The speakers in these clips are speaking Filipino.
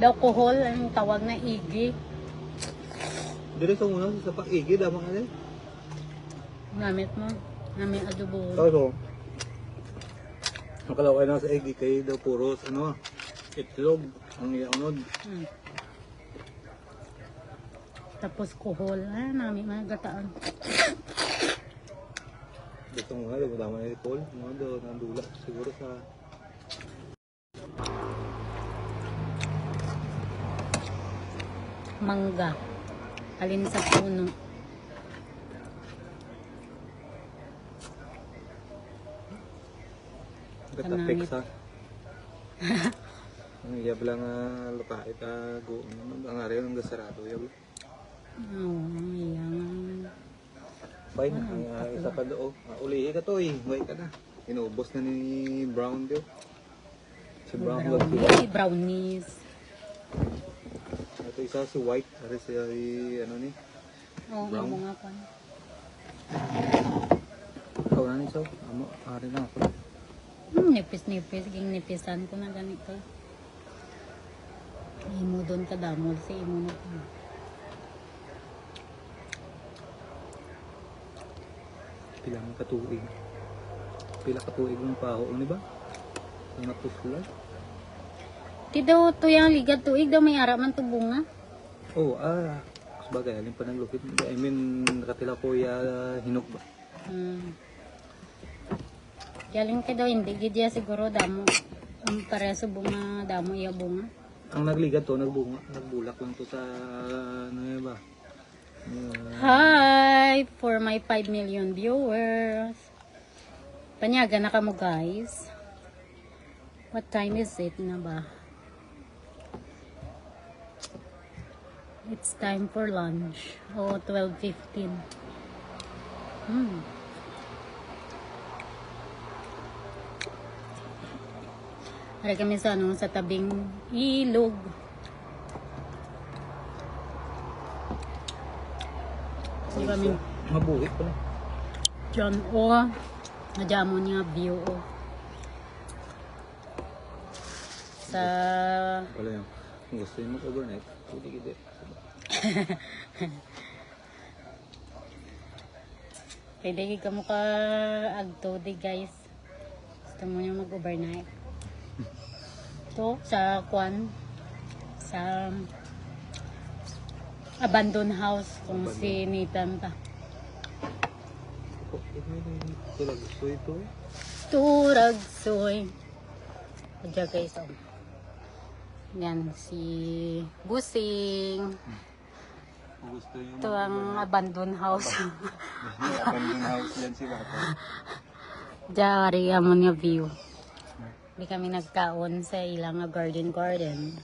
Daw kuhol, ang tawag na igi. Dire sa una sa pag-igi damang ano. Gamit mo. Namin adobo. Pero ang kalaway na sa igi kay daw puros ano, itlog ang ianod. Tapos kuhol. Namin mga gataan. Dito nga daw dama ni Paul, mga daw nandula siguro sa Mangga. Alin sa puno. katapik sa. Ang iya bilang lupait go ang area ng gasarado yab. Oo, ayan. Fine, ang isa pa do. Ulihi ka to eh, way ka na. Inubos na ni Brown dio. Si Brown Brownies. Ito isa si White, ari si ano ni. Oo, Brown. amo nga pa. Ikaw na ni so, amo ari na ako. Nipis-nipis, ging nipisan ko na ganito. Imo doon ka damol si imo na. Pila man katuig. Pila katuig ng paho ni ba? Ang napusulan. Ti daw to yung ligad tuig daw may ara man to bunga. Oh, sabagay alin pa naglupit. I mean, nakatila ko hinok ba? Galing ka daw hindi gidya siguro damo. Ang pareso bunga damo iya bunga. Ang nagligat to, nagbulak lang to sa ano yun ba? Hi for my 5 million viewers. Panyaga na kamo guys. What time is it na ba? It's time for lunch. 12:15. Ari kami sa sa tabing ilog. Di kami Mabuhi pa na. John nadya mo niya view sa Wala yung kung gusto yung mag-overnight, pwede gede. pwede ka mo ka agto di guys. Gusto mo niya mag-overnight. To sa sa abandoned house kung si Nathan pa. Ito gusto ito. Turagsoy. Adya guys yan si Busing. Gusto yung Ito ang abandoned house. abandoned house yan si Bata. Diyan mo niya view. Hindi kami nagkaon sa ilang garden.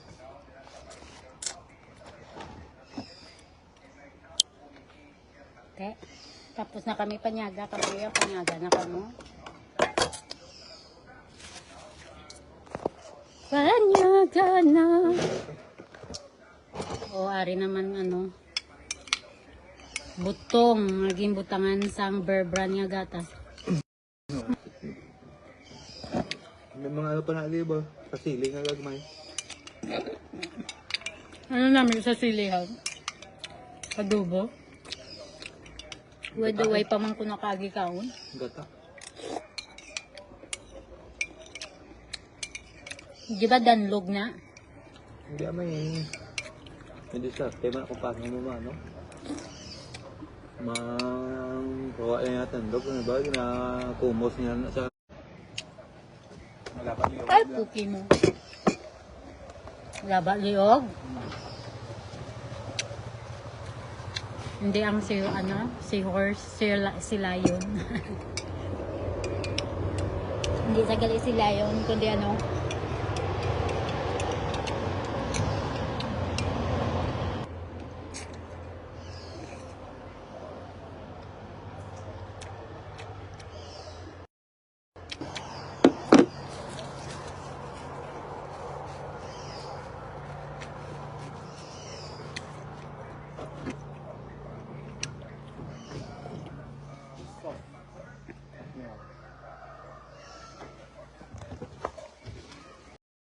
Okay. Tapos na kami panyaga na kamo. Panyaga na. Ari naman butong, naging butangan sang berbra niya gatas. May mga pa na ba? Kasili nga gagmay. Ano namin sa silihan? Adobo? Whether way pa man ko nakagi kaon. Gata. Di ba danlog na? Hindi may hindi sa tema ko pa ng mga ano. Mang kawa na yata ndog na ba na kumos niya na sa Ay, puki mo. Laba liog. Hindi ang si horse, si lion. Hindi sa gali si lion, kundi